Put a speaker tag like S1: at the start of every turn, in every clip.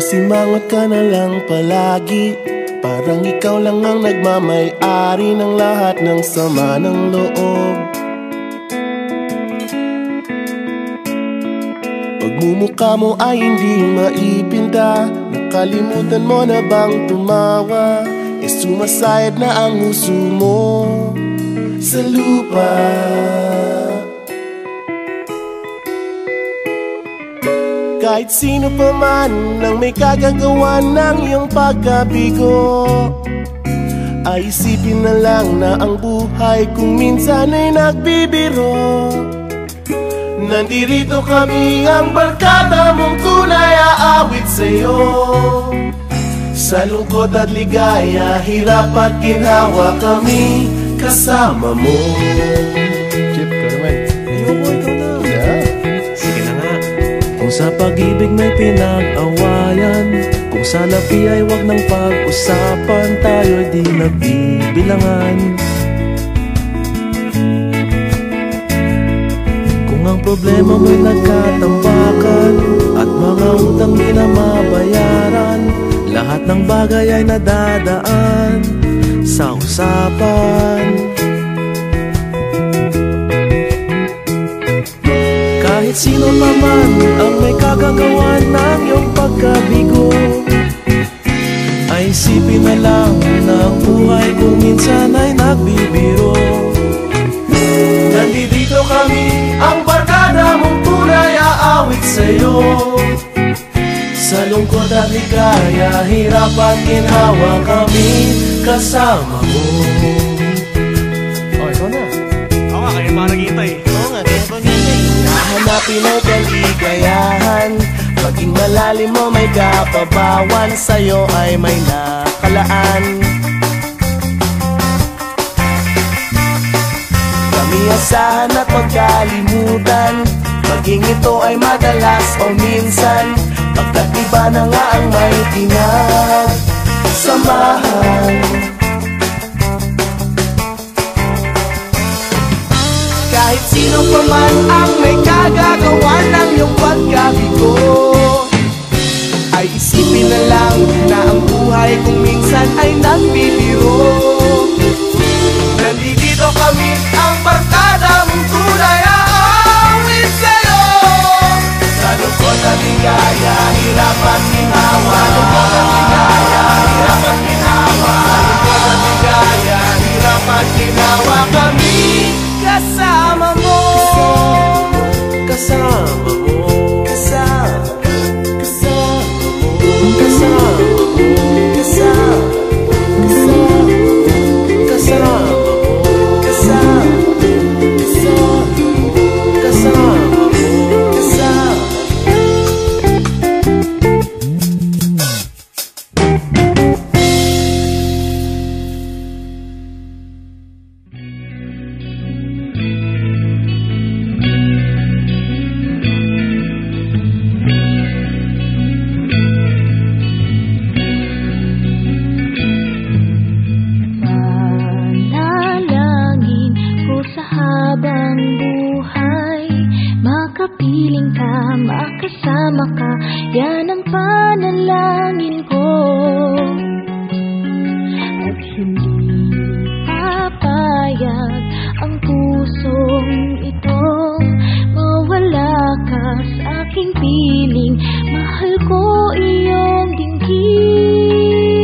S1: Pasimangot ka na lang palagi, parang ikaw lang ang nagmamay-ari ng lahat ng sama ng loob. Pagmumukha mo ay hindi maipinta, nakalimutan mo na bang tumawa? E sumasayad na ang huso mo sa lupa. Kahit sino pa man ang may kagagawa ng iyong pagkabigo, ay isipin na lang na ang buhay kung minsan ay nagbibiro. Nandirito kami, ang barkada mong tunay aawit sa'yo. Sa lungkot at ligaya, hirap at ginhawa, kami kasama mo.
S2: Chip, ka naman. Ayoko, ikaw na. Yeah. Sige na nga. Kung sa pag-ibig may pinag-awayan, kung sa labi ay wag nang pag-usapan, tayo'y di nagbibilangan. Kung ang problema mo'y nagkatambakan at mga utang di na mabayaran, lahat ng bagay ay nadadaan sa usapan. Kahit sino pa man ang may kagagawa ng iyong pagkabigo, ay isipin na lang na ang buhay kung minsan ay nagbibiro.
S1: Nandito kami, ang barkada mong tunay aawit sa'yo. Sa lungkot at ligaya, hirap at ginhawa, kami kasama mo.
S2: Oh, ikaw na. Oo nga, kaya pa naghihintay.
S3: Oo nga, kaya pa naghihintay.
S1: Hanapin ang kaligayahan, maging malalim mo may kapabawan, sa'yo ay may nakalaan. Kami asahan at magkalimutan, maging ito ay madalas o minsan, pagkat iba na nga ang may pinagsamahan. Kahit sino pa man ang may kagagawa ng iyong pagkabigo, ay isipin na lang na ang buhay kung minsan ay nagbibiro. Nandito kami, ang barkada mong tunay aawit sa'yo. Sa lungkot at ligaya, hirap at ginhawa. Sa lungkot at ligaya, hirap at ginhawa. Sa lungkot at ligaya, hirap at ginhawa, kami kasama mo.
S2: Kasama mo.
S1: Kasama mo.
S2: Kasama mo.
S1: Kasama mo.
S2: Kasama mo.
S4: Makapiling ka, makasama ka, yan ang panalangin ko. At hindi papayag ang pusong ito, mawala ka sa aking piling, mahal ko iyong dinggin.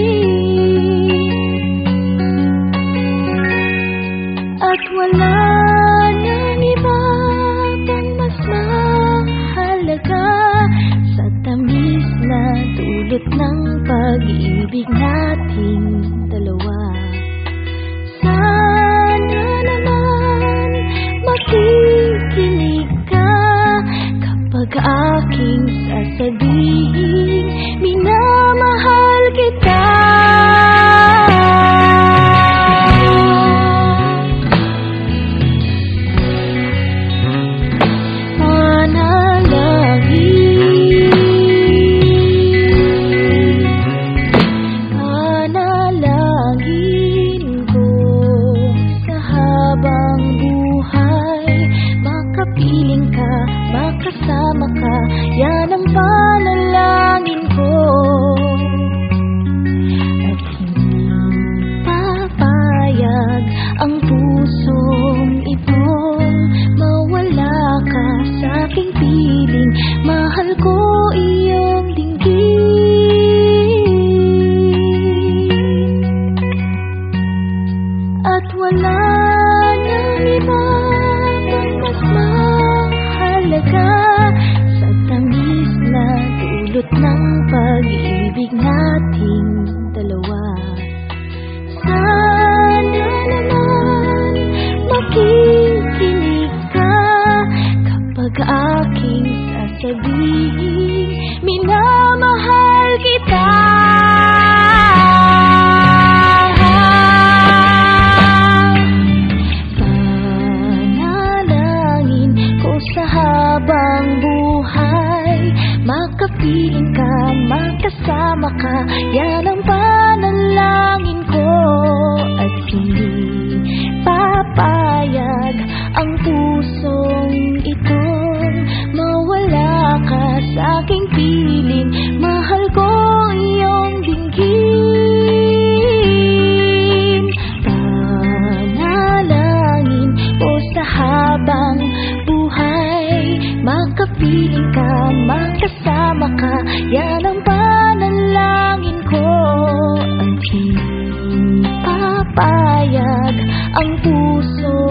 S4: At wala nang iba sa tamis na dulot ng pag-ibig nating dalawa. Sana naman makikinig ka kapag aking sasabihin, minamahal kita. ang pusong itong mawala ka sa aking piling. Mahal ko iyong dinggin, at wala nang iba pang mas mahalaga sa tamis na dulot ng pag-ibig nating dalawa. Sana naman makikinig ka kapag aking sasabihin minamahal kita. Panalangin ko sa habang buhay, makapiling ka, makasama ka, yan ang panalangin ko. At hindi papayag ang pusong itong mawala ka sa aking piling. Mahal ko iyong dinggin, panalangin ko sa habang buhay, makapiling ka, makasama ka, yan ang panalangin ko. At hindi papayag ang puso